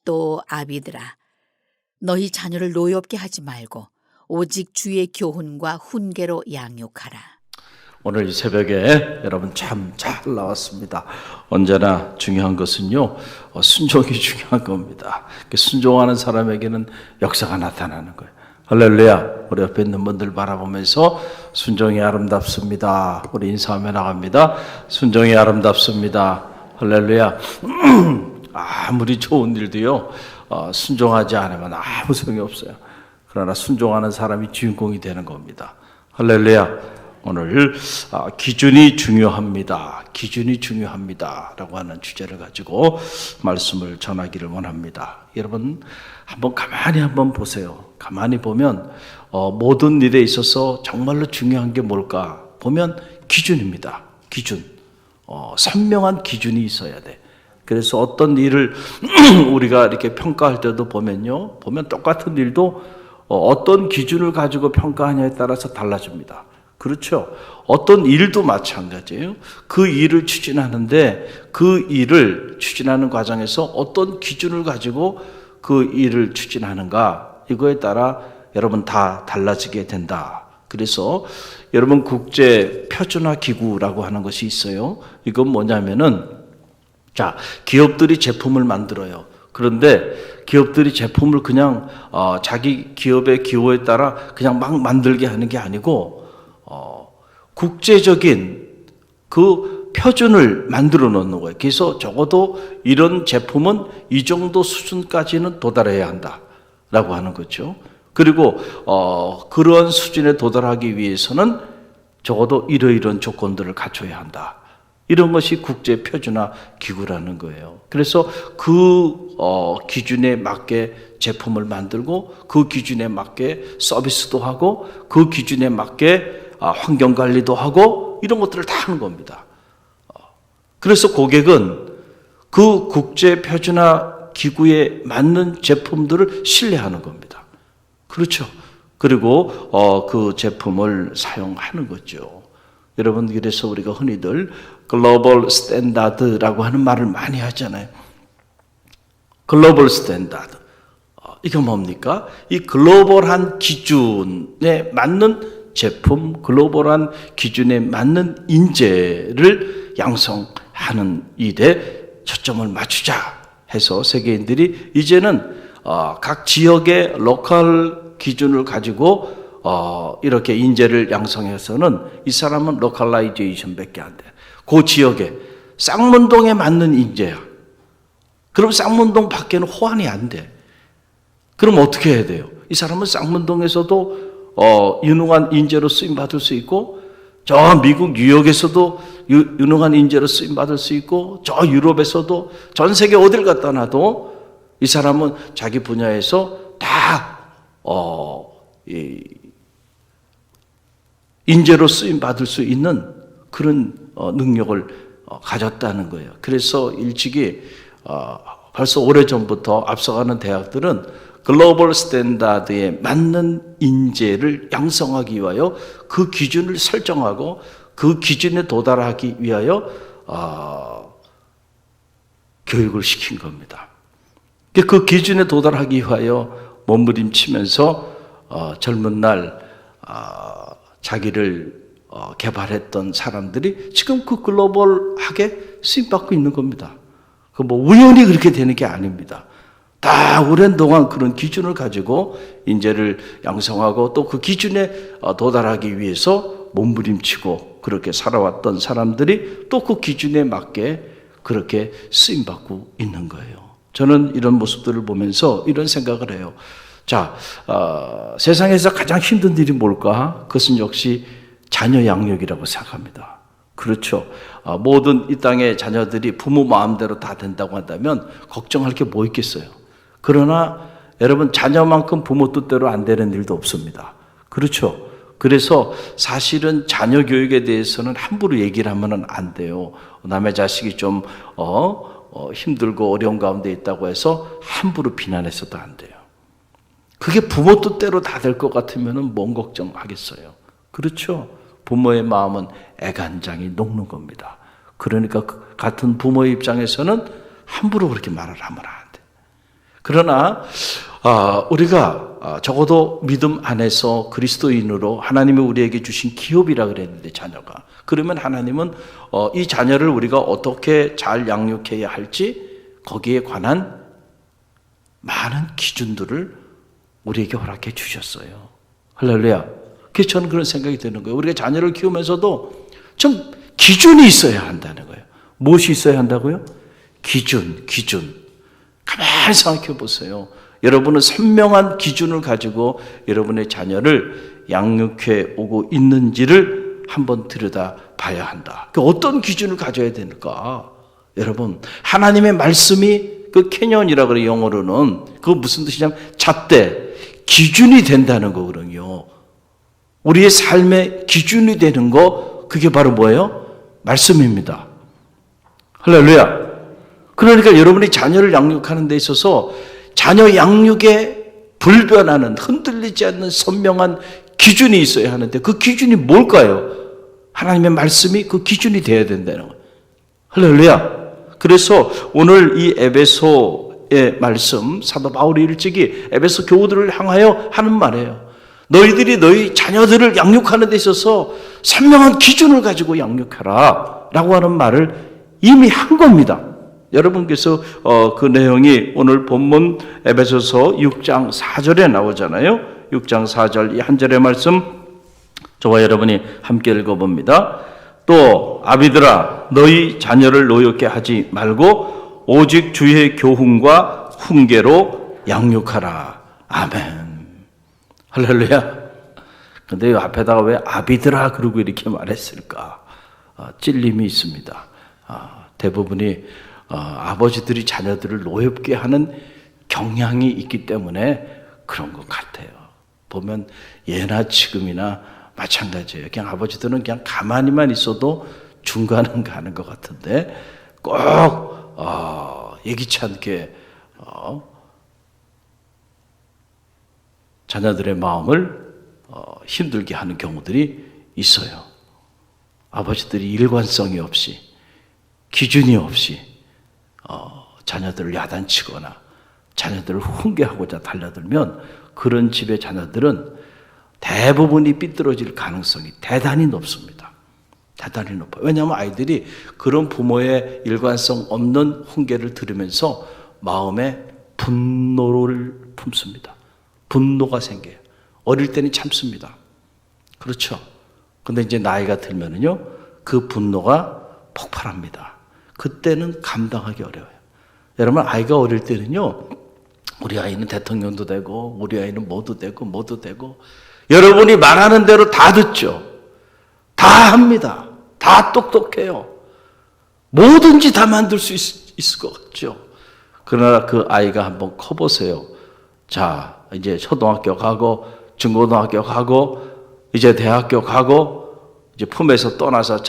또 아비들아, 너희 자녀를 노엽게 하지 말고 오직 주의 교훈과 훈계로 양육하라. 오늘 이 새벽에 여러분 참 잘 나왔습니다. 언제나 중요한 것은요, 순종이 중요한 겁니다. 순종하는 사람에게는 역사가 나타나는 거예요. 할렐루야. 우리 옆에 있는 분들 바라보면서 순종이 아름답습니다. 우리 인사하며 나갑니다. 순종이 아름답습니다. 할렐루야. 아무리 좋은 일도요, 순종하지 않으면 아무 소용이 없어요. 그러나 순종하는 사람이 주인공이 되는 겁니다. 할렐루야. 오늘 기준이 중요합니다. 기준이 중요합니다. 라고 하는 주제를 가지고 말씀을 전하기를 원합니다. 여러분 한번 가만히 한번 보세요. 가만히 보면 모든 일에 있어서 정말로 중요한 게 뭘까 보면 기준입니다. 기준. 선명한 기준이 있어야 돼. 그래서 어떤 일을 우리가 이렇게 평가할 때도 보면 똑같은 일도 어떤 기준을 가지고 평가하냐에 따라서 달라집니다. 그렇죠. 어떤 일도 마찬가지예요. 그 일을 추진하는데 그 일을 추진하는 과정에서 어떤 기준을 가지고 그 일을 추진하는가, 이거에 따라 여러분 다 달라지게 된다. 그래서 여러분 국제 표준화 기구라고 하는 것이 있어요. 이건 뭐냐면은, 자, 기업들이 제품을 만들어요. 그런데 기업들이 제품을 그냥 자기 기업의 기호에 따라 그냥 막 만들게 하는 게 아니고 국제적인 그 표준을 만들어 놓는 거예요. 그래서 적어도 이런 제품은 이 정도 수준까지는 도달해야 한다라고 하는 거죠. 그리고 그런 수준에 도달하기 위해서는 적어도 이러이러한 조건들을 갖춰야 한다. 이런 것이 국제 표준화 기구라는 거예요. 그래서 그 기준에 맞게 제품을 만들고 그 기준에 맞게 서비스도 하고 그 기준에 맞게 환경 관리도 하고 이런 것들을 다 하는 겁니다. 그래서 고객은 그 국제 표준화 기구에 맞는 제품들을 신뢰하는 겁니다. 그렇죠. 그리고 그 제품을 사용하는 거죠. 여러분, 그래서 우리가 흔히들 글로벌 스탠다드라고 하는 말을 많이 하잖아요. 글로벌 스탠다드. 이게 뭡니까? 이 글로벌한 기준에 맞는 제품, 글로벌한 기준에 맞는 인재를 양성하는 일에 초점을 맞추자 해서 세계인들이 이제는 각 지역의 로컬 기준을 가지고 이렇게 인재를 양성해서는 이 사람은 로컬라이제이션밖에 안 돼. 그 지역에 쌍문동에 맞는 인재야. 그럼 쌍문동 밖에는 호환이 안 돼. 그럼 어떻게 해야 돼요? 이 사람은 쌍문동에서도 유능한 인재로 쓰임 받을 수 있고, 저 미국 뉴욕에서도 유능한 인재로 쓰임 받을 수 있고, 저 유럽에서도 전 세계 어딜 갖다 놔도 이 사람은 자기 분야에서 다 인재로 쓰임 받을 수 있는 그런 능력을 가졌다는 거예요. 그래서 일찍이 벌써 오래전부터 앞서가는 대학들은 글로벌 스탠다드에 맞는 인재를 양성하기 위하여 그 기준을 설정하고 그 기준에 도달하기 위하여 교육을 시킨 겁니다. 그 기준에 도달하기 위하여 몸부림치면서 젊은 날 자기를 개발했던 사람들이 지금 그 글로벌하게 쓰임받고 있는 겁니다. 그 뭐 우연히 그렇게 되는 게 아닙니다. 다 오랜 동안 그런 기준을 가지고 인재를 양성하고 또 그 기준에 도달하기 위해서 몸부림치고 그렇게 살아왔던 사람들이 또 그 기준에 맞게 그렇게 쓰임받고 있는 거예요. 저는 이런 모습들을 보면서 이런 생각을 해요. 자, 세상에서 가장 힘든 일이 뭘까? 그것은 역시 자녀 양육이라고 생각합니다. 그렇죠. 모든 이 땅의 자녀들이 부모 마음대로 다 된다고 한다면 걱정할 게 뭐 있겠어요. 그러나 여러분, 자녀만큼 부모 뜻대로 안 되는 일도 없습니다. 그렇죠. 그래서 사실은 자녀 교육에 대해서는 함부로 얘기를 하면 안 돼요. 남의 자식이 좀 힘들고 어려운 가운데 있다고 해서 함부로 비난해서도 안 돼요. 그게 부모 뜻대로 다 될 것 같으면 뭔 걱정하겠어요. 그렇죠. 부모의 마음은 애간장이 녹는 겁니다. 그러니까 같은 부모의 입장에서는 함부로 그렇게 말을 하면 안 돼. 그러나 우리가 적어도 믿음 안에서 그리스도인으로 하나님이 우리에게 주신 기업이라 그랬는데 자녀가, 그러면 하나님은 이 자녀를 우리가 어떻게 잘 양육해야 할지 거기에 관한 많은 기준들을 우리에게 허락해 주셨어요. 할렐루야. 그래서 저는 그런 생각이 드는 거예요. 우리가 자녀를 키우면서도 좀 기준이 있어야 한다는 거예요. 무엇이 있어야 한다고요? 기준. 가만히 생각해 보세요. 여러분은 선명한 기준을 가지고 여러분의 자녀를 양육해 오고 있는지를 한번 들여다 봐야 한다. 어떤 기준을 가져야 되는가? 여러분, 하나님의 말씀이 그 캐년이라 그래, 영어로는. 그거 무슨 뜻이냐면 잣대, 기준이 된다는 거거든요. 우리의 삶의 기준이 되는 거, 그게 바로 뭐예요? 말씀입니다. 할렐루야. 그러니까 여러분이 자녀를 양육하는 데 있어서 자녀 양육에 불변하는, 흔들리지 않는 선명한 기준이 있어야 하는데 그 기준이 뭘까요? 하나님의 말씀이 그 기준이 되어야 된다는 거예요. 할렐루야. 그래서 오늘 이 에베소의 말씀, 사도 바울이 일찍이 에베소 교우들을 향하여 하는 말이에요. 너희들이 너희 자녀들을 양육하는 데 있어서 선명한 기준을 가지고 양육하라 라고 하는 말을 이미 한 겁니다. 여러분께서 그 내용이 오늘 본문 에베소서 6장 4절에 나오잖아요. 6장 4절 이 한 절의 말씀 저와 여러분이 함께 읽어봅니다. 또 아비들아 너희 자녀를 노엽게 하지 말고 오직 주의 교훈과 훈계로 양육하라. 아멘. 할렐루야. 근데 이 앞에다가 왜 아비들아 그러고 이렇게 말했을까? 찔림이 있습니다. 대부분이 아버지들이 자녀들을 노엽게 하는 경향이 있기 때문에 그런 것 같아요. 보면 예나 지금이나 마찬가지예요. 그냥 아버지들은 그냥 가만히만 있어도 중간은 가는 것 같은데 꼭 예기치 않게 자녀들의 마음을 힘들게 하는 경우들이 있어요. 아버지들이 일관성이 없이, 기준이 없이 자녀들을 야단치거나 자녀들을 훈계하고자 달려들면 그런 집의 자녀들은 대부분이 삐뚤어질 가능성이 대단히 높습니다. 대단히 높아요. 왜냐하면 아이들이 그런 부모의 일관성 없는 훈계를 들으면서 마음에 분노를 품습니다. 분노가 생겨요. 어릴 때는 참습니다. 그렇죠. 근데 이제 나이가 들면은요, 그 분노가 폭발합니다. 그때는 감당하기 어려워요. 여러분, 아이가 어릴 때는요, 우리 아이는 대통령도 되고, 우리 아이는 뭐도 되고, 여러분이 말하는 대로 다 듣죠. 다 합니다. 다 똑똑해요. 뭐든지 다 만들 수 있을 것 같죠. 그러나 그 아이가 한번 커보세요. 자, 이제 초등학교 가고, 중고등학교 가고, 이제 대학교 가고, 이제 품에서 떠나서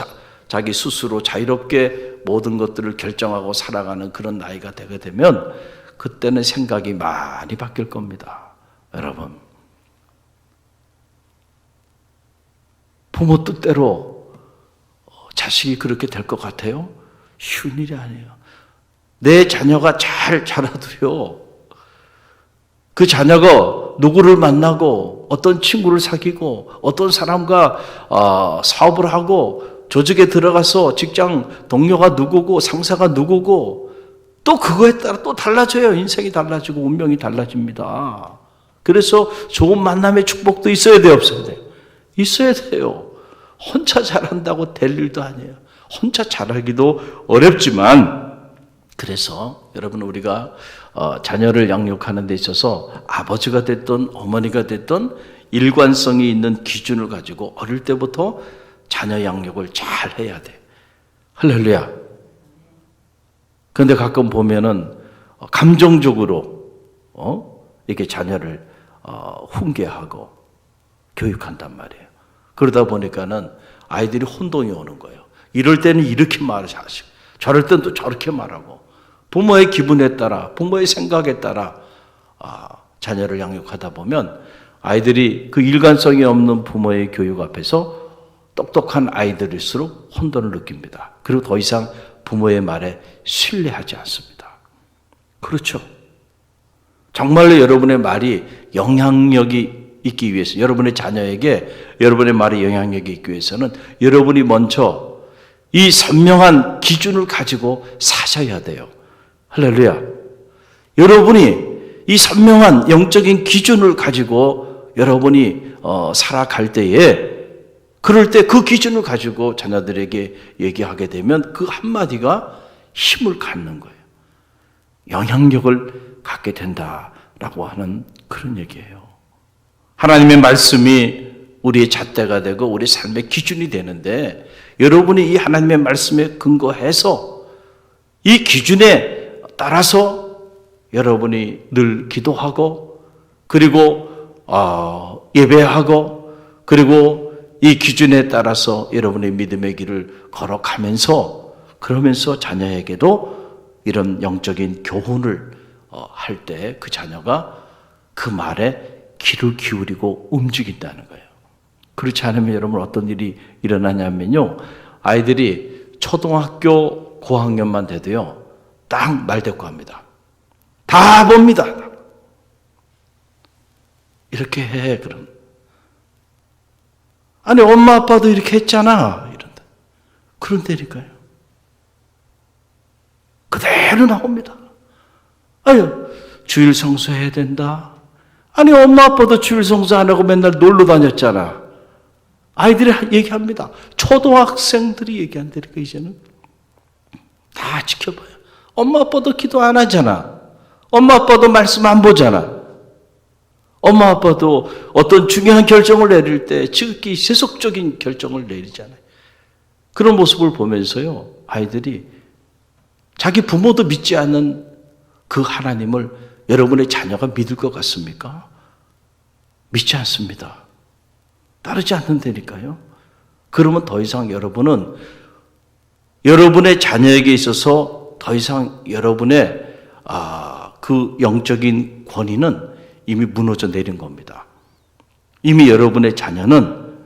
자기 스스로 자유롭게 모든 것들을 결정하고 살아가는 그런 나이가 되게 되면 그때는 생각이 많이 바뀔 겁니다. 여러분, 부모 뜻대로 자식이 그렇게 될 것 같아요? 쉬운 일이 아니에요. 내 자녀가 잘 자라도요, 그 자녀가 누구를 만나고 어떤 친구를 사귀고 어떤 사람과 사업을 하고 조직에 들어가서 직장 동료가 누구고 상사가 누구고 또 그거에 따라 또 달라져요. 인생이 달라지고 운명이 달라집니다. 그래서 좋은 만남의 축복도 있어야 돼요, 없어야 돼요? 있어야 돼요. 혼자 잘한다고 될 일도 아니에요. 혼자 잘하기도 어렵지만, 그래서 여러분, 우리가 자녀를 양육하는 데 있어서 아버지가 됐든 어머니가 됐든 일관성이 있는 기준을 가지고 어릴 때부터 자녀 양육을 잘 해야 돼. 할렐루야. 그런데 가끔 보면은 감정적으로 이렇게 자녀를 훈계하고 교육한단 말이에요. 그러다 보니까는 아이들이 혼동이 오는 거예요. 이럴 때는 이렇게 말하시고 저럴 때는 또 저렇게 말하고, 부모의 기분에 따라, 부모의 생각에 따라 자녀를 양육하다 보면 아이들이 그 일관성이 없는 부모의 교육 앞에서 똑똑한 아이들일수록 혼돈을 느낍니다. 그리고 더 이상 부모의 말에 신뢰하지 않습니다. 그렇죠. 정말로 여러분의 말이 영향력이 있기 위해서, 여러분의 자녀에게 여러분의 말이 영향력이 있기 위해서는 여러분이 먼저 이 선명한 기준을 가지고 사셔야 돼요. 할렐루야. 여러분이 이 선명한 영적인 기준을 가지고 여러분이 살아갈 때에, 그럴 때 그 기준을 가지고 자녀들에게 얘기하게 되면 그 한마디가 힘을 갖는 거예요. 영향력을 갖게 된다라고 하는 그런 얘기예요. 하나님의 말씀이 우리의 잣대가 되고 우리 삶의 기준이 되는데, 여러분이 이 하나님의 말씀에 근거해서 이 기준에 따라서 여러분이 늘 기도하고, 그리고 예배하고, 그리고 이 기준에 따라서 여러분의 믿음의 길을 걸어가면서, 그러면서 자녀에게도 이런 영적인 교훈을 할 때 그 자녀가 그 말에 귀를 기울이고 움직인다는 거예요. 그렇지 않으면 여러분 어떤 일이 일어나냐면요, 아이들이 초등학교 고학년만 돼도요, 딱 말대꾸 합니다. 다 봅니다. 이렇게 해. 그럼 아니 엄마 아빠도 이렇게 했잖아 이런다. 그런다니까요. 그대로 나옵니다. 아유, 주일 성수해야 된다. 아니 엄마 아빠도 주일 성수 안 하고 맨날 놀러 다녔잖아. 아이들이 얘기합니다. 초등학생들이 얘기한다니까. 이제는 다 지켜봐요. 엄마 아빠도 기도 안 하잖아. 엄마 아빠도 말씀 안 보잖아. 엄마 아빠도 어떤 중요한 결정을 내릴 때 지극히 세속적인 결정을 내리잖아요. 그런 모습을 보면서요, 아이들이 자기 부모도 믿지 않는 그 하나님을 여러분의 자녀가 믿을 것 같습니까? 믿지 않습니다. 따르지 않는다니까요. 그러면 더 이상 여러분은 여러분의 자녀에게 있어서 더 이상 여러분의 그 영적인 권위는 이미 무너져 내린 겁니다. 이미 여러분의 자녀는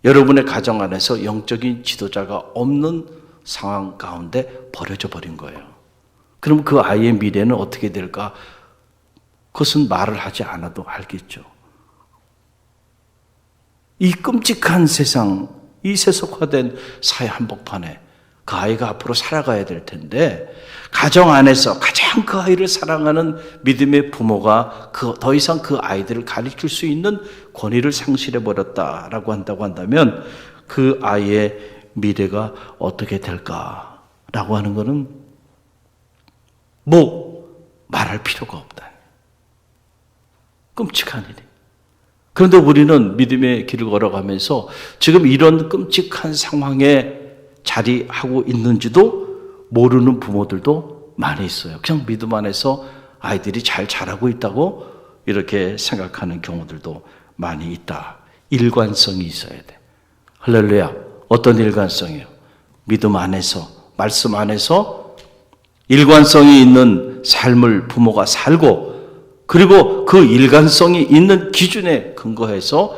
여러분의 가정 안에서 영적인 지도자가 없는 상황 가운데 버려져 버린 거예요. 그럼 그 아이의 미래는 어떻게 될까? 그것은 말을 하지 않아도 알겠죠. 이 끔찍한 세상, 이 세속화된 사회 한복판에 그 아이가 앞으로 살아가야 될 텐데, 가정 안에서 가장 그 아이를 사랑하는 믿음의 부모가 더 이상 그 아이들을 가르칠 수 있는 권위를 상실해 버렸다라고 한다면 그 아이의 미래가 어떻게 될까라고 하는 것은 말할 필요가 없다. 끔찍한 일이. 그런데 우리는 믿음의 길을 걸어가면서 지금 이런 끔찍한 상황에 자리하고 있는지도 모르는 부모들도 많이 있어요. 그냥 믿음 안에서 아이들이 잘 자라고 있다고 이렇게 생각하는 경우들도 많이 있다. 일관성이 있어야 돼. 할렐루야. 어떤 일관성이요? 믿음 안에서, 말씀 안에서 일관성이 있는 삶을 부모가 살고, 그리고 그 일관성이 있는 기준에 근거해서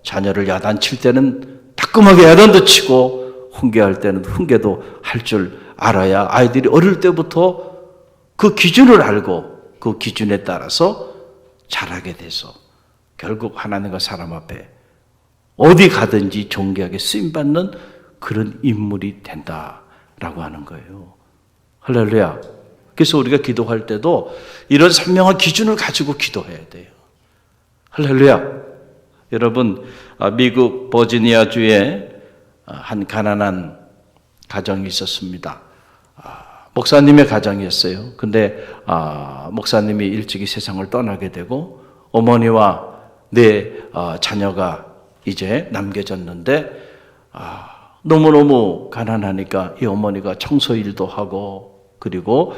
자녀를 야단칠 때는 따끔하게 야단도 치고 훈계할 때는 훈계도 할 줄 알아야 아이들이 어릴 때부터 그 기준을 알고 그 기준에 따라서 자라게 돼서 결국 하나님과 사람 앞에 어디 가든지 존귀하게 쓰임받는 그런 인물이 된다라고 하는 거예요. 할렐루야. 그래서 우리가 기도할 때도 이런 선명한 기준을 가지고 기도해야 돼요. 할렐루야. 여러분, 미국 버지니아주에 한 가난한 가정이 있었습니다. 목사님의 가정이었어요. 근데 목사님이 일찍이 세상을 떠나게 되고 어머니와 네 자녀가 이제 남겨졌는데 너무너무 가난하니까 이 어머니가 청소 일도 하고 그리고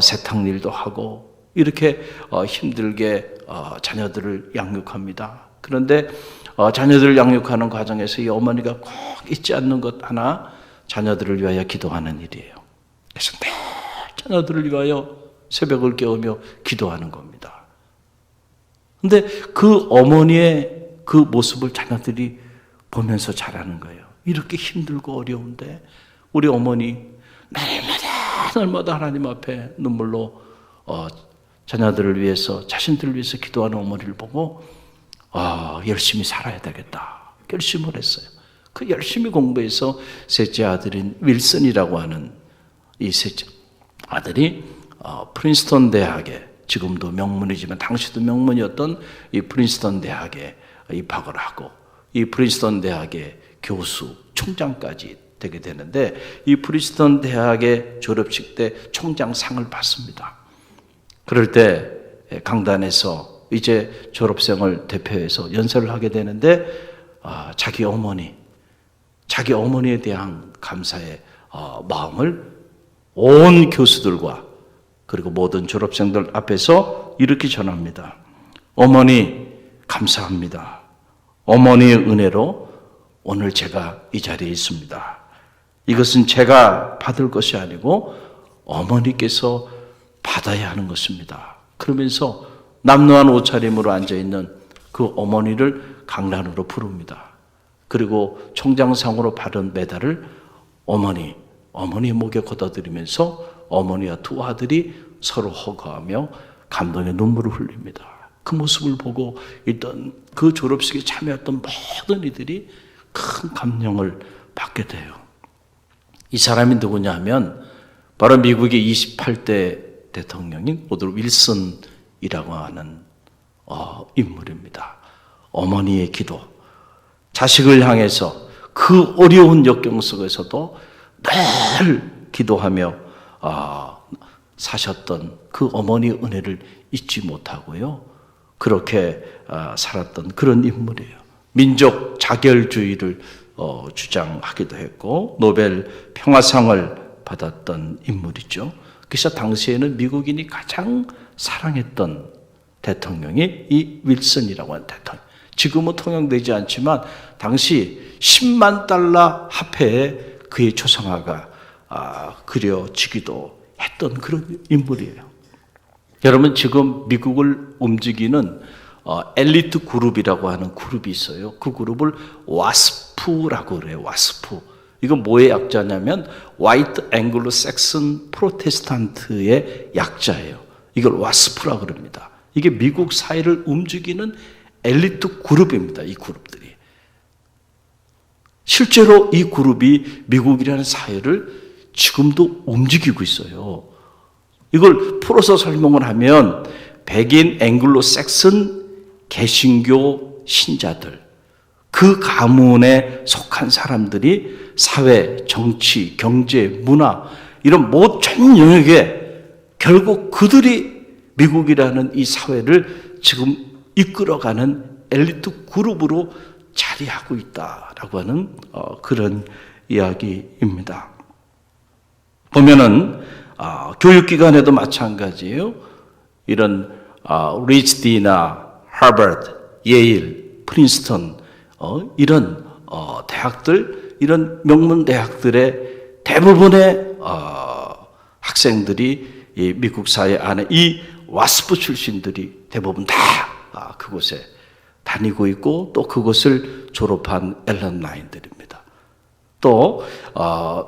세탁 일도 하고 이렇게 힘들게 자녀들을 양육합니다. 그런데 자녀들을 양육하는 과정에서 이 어머니가 꼭 잊지 않는 것 하나, 자녀들을 위하여 기도하는 일이에요. 그래서 늘 자녀들을 위하여 새벽을 깨우며 기도하는 겁니다. 그런데 그 어머니의 그 모습을 자녀들이 보면서 자라는 거예요. 이렇게 힘들고 어려운데 우리 어머니 날마다 하나님 앞에 눈물로 자녀들을 위해서, 자신들을 위해서 기도하는 어머니를 보고 열심히 살아야 되겠다 결심을 했어요. 그 열심히 공부해서 셋째 아들인 윌슨이라고 하는 이 셋째 아들이 프린스턴 대학에, 지금도 명문이지만 당시도 명문이었던 이 프린스턴 대학에 입학을 하고, 이 프린스턴 대학의 교수, 총장까지 되게 되는데, 이 프린스턴 대학의 졸업식 때 총장상을 받습니다. 그럴 때 강단에서 이제 졸업생을 대표해서 연설을 하게 되는데, 자기 어머니에 대한 감사의 마음을 온 교수들과 그리고 모든 졸업생들 앞에서 이렇게 전합니다. 어머니 감사합니다. 어머니의 은혜로 오늘 제가 이 자리에 있습니다. 이것은 제가 받을 것이 아니고 어머니께서 받아야 하는 것입니다. 그러면서 남루한 옷차림으로 앉아있는 그 어머니를 강단으로 부릅니다. 그리고 총장상으로 받은 메달을 어머니 목에 걷어들이면서 어머니와 두 아들이 서로 허거하며 감동의 눈물을 흘립니다. 그 모습을 보고 있던 그 졸업식에 참여했던 모든 이들이 큰 감명을 받게 돼요. 이 사람이 누구냐 하면 바로 미국의 28대 대통령인 우드로 윌슨이라고 하는 인물입니다. 어머니의 기도, 자식을 향해서 그 어려운 역경 속에서도 늘 기도하며 사셨던 그 어머니의 은혜를 잊지 못하고요. 그렇게 살았던 그런 인물이에요. 민족 자결주의를 주장하기도 했고 노벨 평화상을 받았던 인물이죠. 그래서 당시에는 미국인이 가장 사랑했던 대통령이 이 윌슨이라고 하는 대통령. 지금은 통용되지 않지만 당시 10만 달러 화폐에 그의 초상화가 그려지기도 했던 그런 인물이에요. 여러분, 지금 미국을 움직이는 엘리트 그룹이라고 하는 그룹이 있어요. 그 그룹을 와스프라고 그래요. 와스프. 이건 뭐의 약자냐면 White Anglo-Saxon Protestant의 약자예요. 이걸 와스프라고 그럽니다. 이게 미국 사회를 움직이는 엘리트 그룹입니다. 이 그룹들이. 실제로 이 그룹이 미국이라는 사회를 지금도 움직이고 있어요. 이걸 풀어서 설명을 하면 백인 앵글로색슨 개신교 신자들, 그 가문에 속한 사람들이 사회, 정치, 경제, 문화 이런 모든 영역에 결국 그들이 미국이라는 이 사회를 지금 이끌어가는 엘리트 그룹으로 자리하고 있다라고 하는 그런 이야기입니다. 보면은 교육기관에도 마찬가지예요. 이런 리츠디나 하버드, 예일, 프린스턴 이런 대학들, 이런 명문 대학들의 대부분의 학생들이 이 미국 사회 안에 이 와스프 출신들이 대부분 다 그곳에 다니고 있고 또 그것을 졸업한 엘럼나인들입니다. 또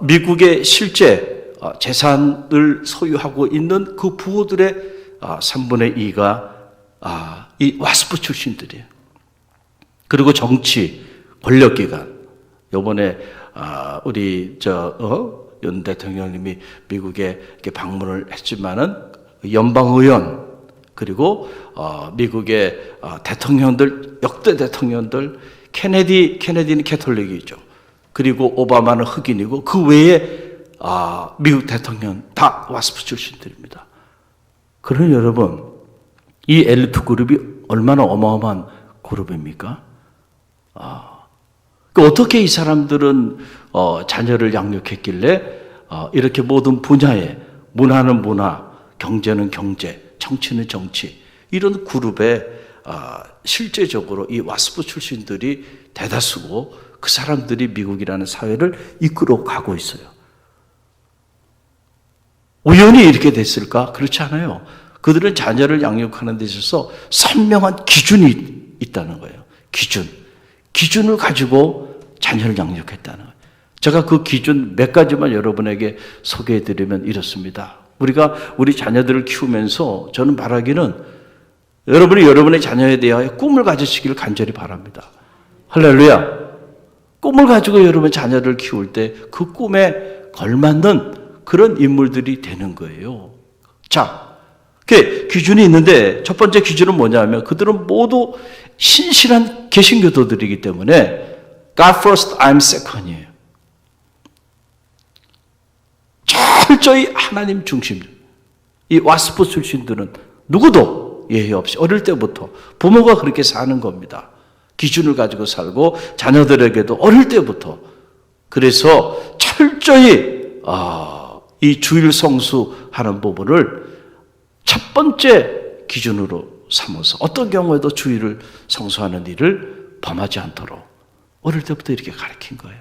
미국의 실제 재산을 소유하고 있는 그 부호들의 3분의 2가 이 와스프 출신들이에요. 그리고 정치, 권력기관. 요번에 우리 윤 대통령님이 미국에 이렇게 방문을 했지만은 연방의원 그리고 미국의 역대 대통령들 케네디는 캐톨릭이죠. 그리고 오바마는 흑인이고 그 외에 미국 대통령 다 와스프 출신들입니다. 그러니 여러분, 이 엘리트 그룹이 얼마나 어마어마한 그룹입니까? 어떻게 이 사람들은 자녀를 양육했길래 이렇게 모든 분야에 문화는 문화, 경제는 경제, 정치는 정치 이런 그룹에 실제적으로 이 와스프 출신들이 대다수고 그 사람들이 미국이라는 사회를 이끌어가고 있어요. 우연히 이렇게 됐을까? 그렇지 않아요. 그들은 자녀를 양육하는 데 있어서 선명한 기준이 있다는 거예요. 기준을 가지고 자녀를 양육했다는 거예요. 제가 그 기준 몇 가지만 여러분에게 소개해드리면 이렇습니다. 우리가 우리 자녀들을 키우면서 저는 바라기는 여러분이 여러분의 자녀에 대하여 꿈을 가지시기를 간절히 바랍니다. 할렐루야. 꿈을 가지고 여러분 자녀를 키울 때 그 꿈에 걸맞는 그런 인물들이 되는 거예요. 자, 그 기준이 있는데 첫 번째 기준은 뭐냐면 그들은 모두 신실한 개신교도들이기 때문에 God first, I'm second이에요. 철저히 하나님 중심. 이 와스프 출신들은 누구도 예외 없이 어릴 때부터 부모가 그렇게 사는 겁니다. 기준을 가지고 살고 자녀들에게도 어릴 때부터 그래서 철저히 이 주일 성수하는 부분을 첫 번째 기준으로 삼아서 어떤 경우에도 주일을 성수하는 일을 범하지 않도록 어릴 때부터 이렇게 가르친 거예요.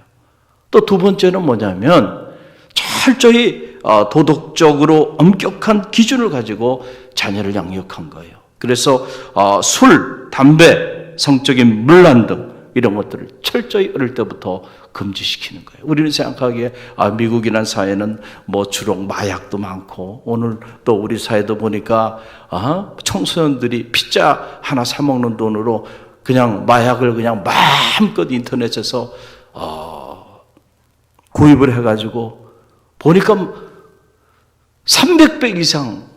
또 두 번째는 뭐냐면 철저히 도덕적으로 엄격한 기준을 가지고 자녀를 양육한 거예요. 그래서 술, 담배, 성적인 문란 등 이런 것들을 철저히 어릴 때부터 금지시키는 거예요. 우리는 생각하기에 미국이라는 사회는 뭐 주로 마약도 많고 오늘 또 우리 사회도 보니까 청소년들이 피자 하나 사 먹는 돈으로 그냥 마약을 그냥 마음껏 인터넷에서 구입을 해가지고 보니까 300배 이상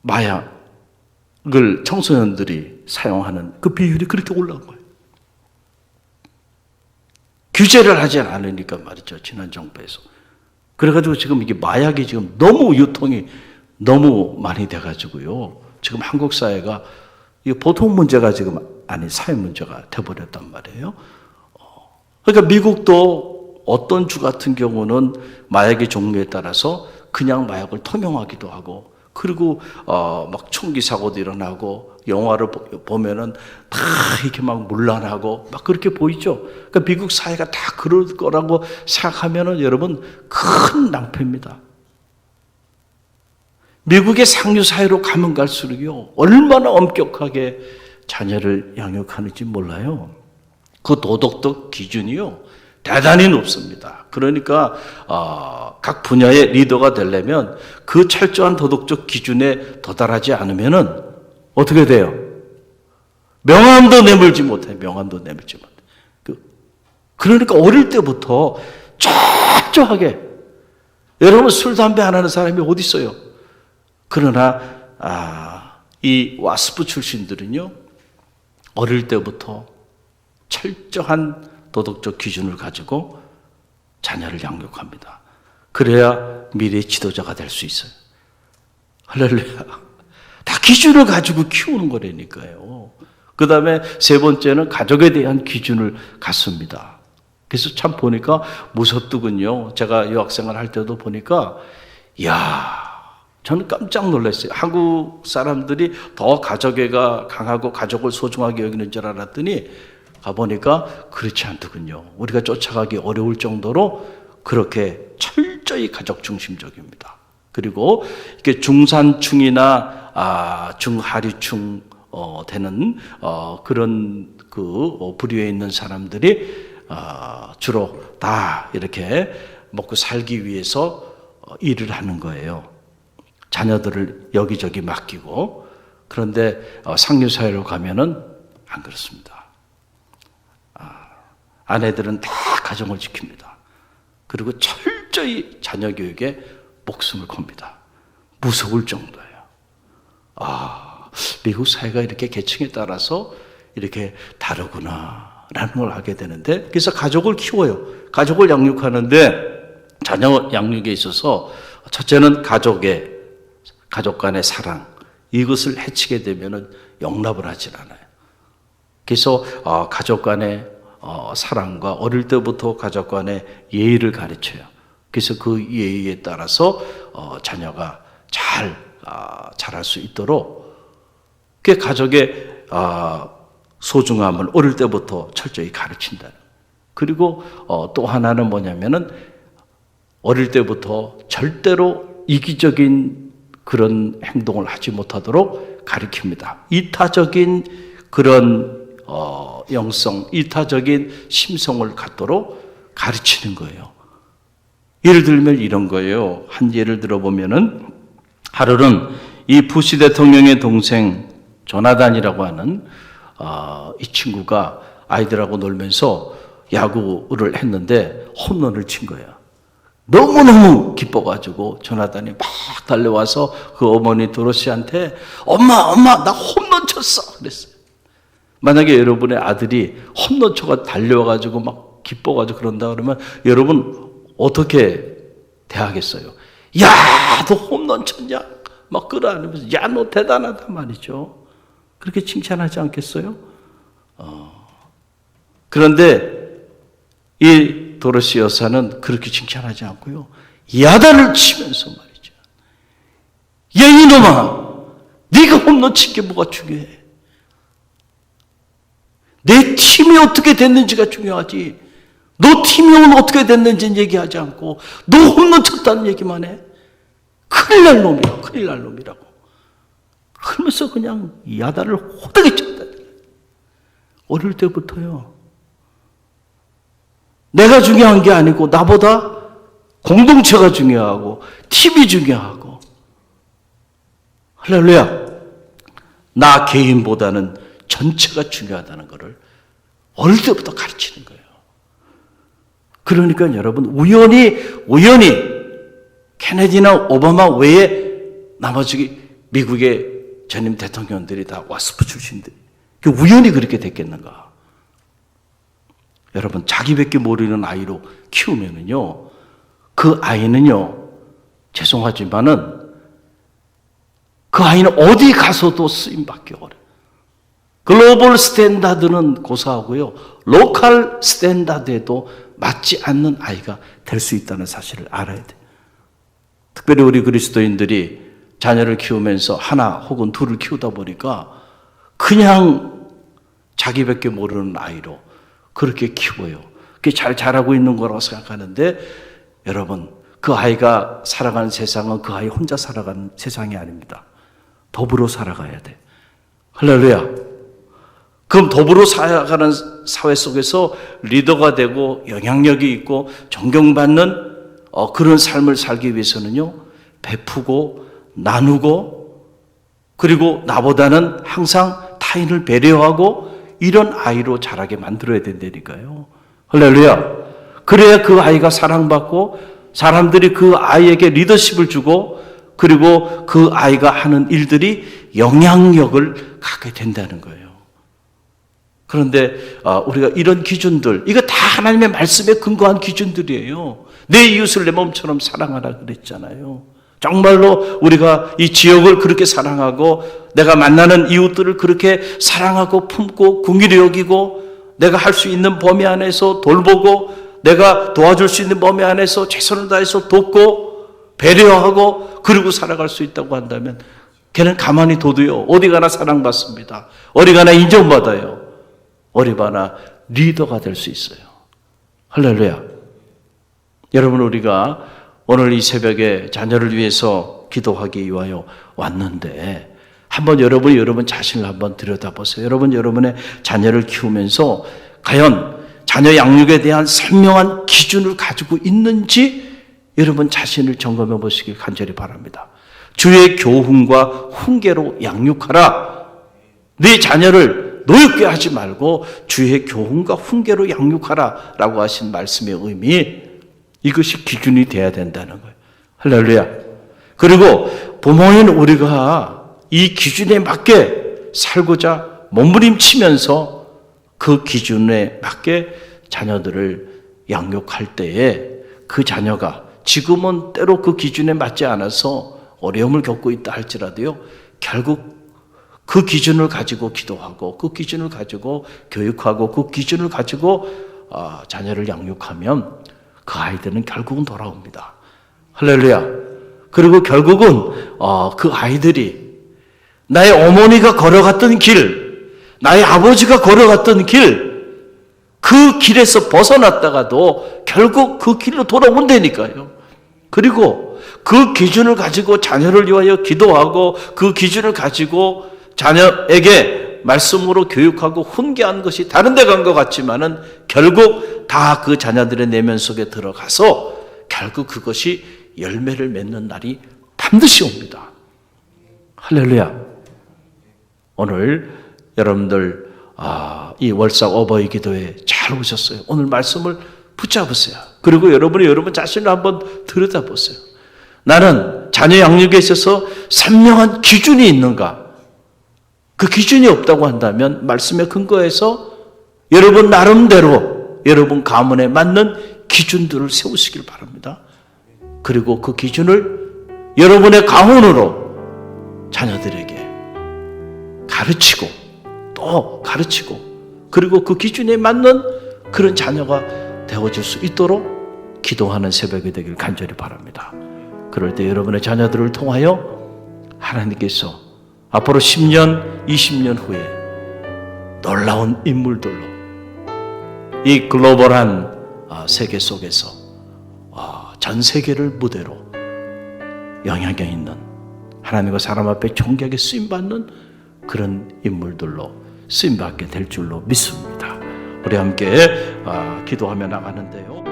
마약을 청소년들이 사용하는 그 비율이 그렇게 올라온 거예요. 규제를 하지 않으니까 말이죠. 지난 정부에서. 그래가지고 지금 이게 마약이 지금 너무 유통이 너무 많이 돼가지고요. 지금 한국 사회가 이게 보통 문제가 지금 아닌 사회 문제가 돼버렸단 말이에요. 그러니까 미국도 어떤 주 같은 경우는 마약의 종류에 따라서 그냥 마약을 통용하기도 하고 그리고 막 총기 사고도 일어나고 영화를 보면은 다 이렇게 막 문란하고 막 그렇게 보이죠. 그러니까 미국 사회가 다 그럴 거라고 생각하면은 여러분 큰 낭패입니다. 미국의 상류 사회로 가면 갈수록요 얼마나 엄격하게 자녀를 양육하는지 몰라요. 그 도덕적 기준이요 대단히 높습니다. 그러니까 각 분야의 리더가 되려면 그 철저한 도덕적 기준에 도달하지 않으면은 어떻게 돼요? 명함도 내밀지 못해. 명함도 내밀지 못해. 그러니까 어릴 때부터 철저하게 여러분 술 담배 안 하는 사람이 어디 있어요? 그러나 이 와스프 출신들은요 어릴 때부터 철저한 도덕적 기준을 가지고 자녀를 양육합니다. 그래야 미래의 지도자가 될 수 있어요. 할렐루야. 다 기준을 가지고 키우는 거라니까요. 그 다음에 세 번째는 가족에 대한 기준을 갖습니다. 그래서 참 보니까 무섭더군요. 제가 유학생활 할 때도 보니까 저는 깜짝 놀랐어요. 한국 사람들이 더 가족애가 강하고 가족을 소중하게 여기는 줄 알았더니 가보니까 그렇지 않더군요. 우리가 쫓아가기 어려울 정도로 그렇게 철저히 가족 중심적입니다. 그리고 이렇게 중산층이나 중하류층 되는 그런 그 부류에 있는 사람들이 주로 다 이렇게 먹고 살기 위해서 일을 하는 거예요. 자녀들을 여기저기 맡기고. 그런데 상류 사회로 가면은 안 그렇습니다. 아내들은 다 가정을 지킵니다. 그리고 철저히 자녀 교육에 목숨을 겁니다. 무서울 정도예요. 미국 사회가 이렇게 계층에 따라서 이렇게 다르구나라는 걸 알게 되는데, 그래서 가족을 키워요. 가족을 양육하는데 자녀 양육에 있어서 첫째는 가족 간의 사랑, 이것을 해치게 되면은 용납을 하질 않아요. 그래서 가족 간의 사랑과 어릴 때부터 가족 간의 예의를 가르쳐요. 그래서 그 예의에 따라서 자녀가 잘 자랄 수 있도록 그 가족의 소중함을 어릴 때부터 철저히 가르친다. 그리고 또 하나는 뭐냐면은 어릴 때부터 절대로 이기적인 그런 행동을 하지 못하도록 가르칩니다. 이타적인 그런 영성, 이타적인 심성을 갖도록 가르치는 거예요. 예를 들면 이런 거예요. 한 예를 들어보면은 하루는 이 부시 대통령의 동생 조나단이라고 하는 이 친구가 아이들하고 놀면서 야구를 했는데 홈런을 친 거야. 너무너무 기뻐가지고 조나단이 막 달려와서 그 어머니 도로시한테 엄마 나 홈런 쳤어 그랬어요. 만약에 여러분의 아들이 홈런 쳐가 달려와가지고 막 기뻐가지고 그런다 그러면 여러분 어떻게 대하겠어요? 야, 너 홈런 쳤냐? 막 끌어안으면서 야, 너 대단하다 말이죠. 그렇게 칭찬하지 않겠어요? 그런데 이 도로시 여사는 그렇게 칭찬하지 않고요. 야단을 치면서 말이죠. 야, 이놈아, 네가 홈런 친 게 뭐가 중요해? 내 팀이 어떻게 됐는지가 중요하지. 너 팀이 오늘 어떻게 됐는지는 얘기하지 않고 너 홈런 쳤다는 얘기만 해. 큰일 날 놈이야. 큰일 날 놈이라고. 그러면서 그냥 야단을 호되게 쳤다. 어릴 때부터요. 내가 중요한 게 아니고 나보다 공동체가 중요하고 팀이 중요하고 할렐루야. 나 개인보다는 전체가 중요하다는 것을 어릴 때부터 가르치는 거예요. 그러니까 여러분 우연히 케네디나 오바마 외에 나머지 미국의 전임 대통령들이 다 와스프 출신들 우연히 그렇게 됐겠는가? 여러분 자기밖에 모르는 아이로 키우면은요 그 아이는요 죄송하지만은 그 아이는 어디 가서도 쓰임받기 어려워요. 글로벌 스탠다드는 고사하고요 로컬 스탠다드에도 맞지 않는 아이가 될 수 있다는 사실을 알아야 돼요. 특별히 우리 그리스도인들이 자녀를 키우면서 하나 혹은 둘을 키우다 보니까 그냥 자기밖에 모르는 아이로 그렇게 키워요. 그게 잘 자라고 있는 거라고 생각하는데 여러분 그 아이가 살아가는 세상은 그 아이 혼자 살아가는 세상이 아닙니다. 더불어 살아가야 돼. 할렐루야. 그럼 더불어 살아가는 사회 속에서 리더가 되고 영향력이 있고 존경받는 그런 삶을 살기 위해서는요 베푸고 나누고 그리고 나보다는 항상 타인을 배려하고 이런 아이로 자라게 만들어야 된다니까요. 할렐루야. 그래야 그 아이가 사랑받고 사람들이 그 아이에게 리더십을 주고 그리고 그 아이가 하는 일들이 영향력을 갖게 된다는 거예요. 그런데 우리가 이런 기준들 이거 다 하나님의 말씀에 근거한 기준들이에요. 내 이웃을 내 몸처럼 사랑하라 그랬잖아요. 정말로 우리가 이 지역을 그렇게 사랑하고 내가 만나는 이웃들을 그렇게 사랑하고 품고 긍휼히 여기고 내가 할 수 있는 범위 안에서 돌보고 내가 도와줄 수 있는 범위 안에서 최선을 다해서 돕고 배려하고 그리고 살아갈 수 있다고 한다면 걔는 가만히 둬도요 어디 가나 사랑받습니다. 어디 가나 인정받아요. 어디 가나 리더가 될 수 있어요. 할렐루야. 여러분 우리가 오늘 이 새벽에 자녀를 위해서 기도하기 위하여 왔는데 한번 여러분 자신을 한번 들여다보세요. 여러분의 자녀를 키우면서 과연 자녀 양육에 대한 선명한 기준을 가지고 있는지 여러분 자신을 점검해 보시길 간절히 바랍니다. 주의 교훈과 훈계로 양육하라. 네 자녀를 노엽게 하지 말고 주의 교훈과 훈계로 양육하라 라고 하신 말씀의 의미 이것이 기준이 돼야 된다는 거예요. 할렐루야. 그리고 부모인 우리가 이 기준에 맞게 살고자 몸부림치면서 그 기준에 맞게 자녀들을 양육할 때에 그 자녀가 지금은 때로 그 기준에 맞지 않아서 어려움을 겪고 있다 할지라도요 결국 그 기준을 가지고 기도하고 그 기준을 가지고 교육하고 그 기준을 가지고 자녀를 양육하면 그 아이들은 결국은 돌아옵니다. 할렐루야. 그리고 결국은 그 아이들이 나의 어머니가 걸어갔던 길, 나의 아버지가 걸어갔던 길, 그 길에서 벗어났다가도 결국 그 길로 돌아온다니까요. 그리고 그 기준을 가지고 자녀를 위하여 기도하고 그 기준을 가지고 자녀에게 말씀으로 교육하고 훈계한 것이 다른 데 간 것 같지만은 결국 다 그 자녀들의 내면 속에 들어가서 결국 그것이 열매를 맺는 날이 반드시 옵니다. 할렐루야. 오늘 여러분들 이 월삭 어버이 기도에 잘 오셨어요. 오늘 말씀을 붙잡으세요. 그리고 여러분 자신을 한번 들여다보세요. 나는 자녀 양육에 있어서 선명한 기준이 있는가? 그 기준이 없다고 한다면 말씀에 근거해서 여러분 나름대로 여러분 가문에 맞는 기준들을 세우시길 바랍니다. 그리고 그 기준을 여러분의 가훈으로 자녀들에게 가르치고 또 가르치고 그리고 그 기준에 맞는 그런 자녀가 되어줄 수 있도록 기도하는 새벽이 되길 간절히 바랍니다. 그럴 때 여러분의 자녀들을 통하여 하나님께서 앞으로 10년, 20년 후에 놀라운 인물들로 이 글로벌한 세계 속에서 전 세계를 무대로 영향력 있는 하나님과 사람 앞에 존귀하게 쓰임받는 그런 인물들로 쓰임받게 될 줄로 믿습니다. 우리 함께 기도하며 나가는데요.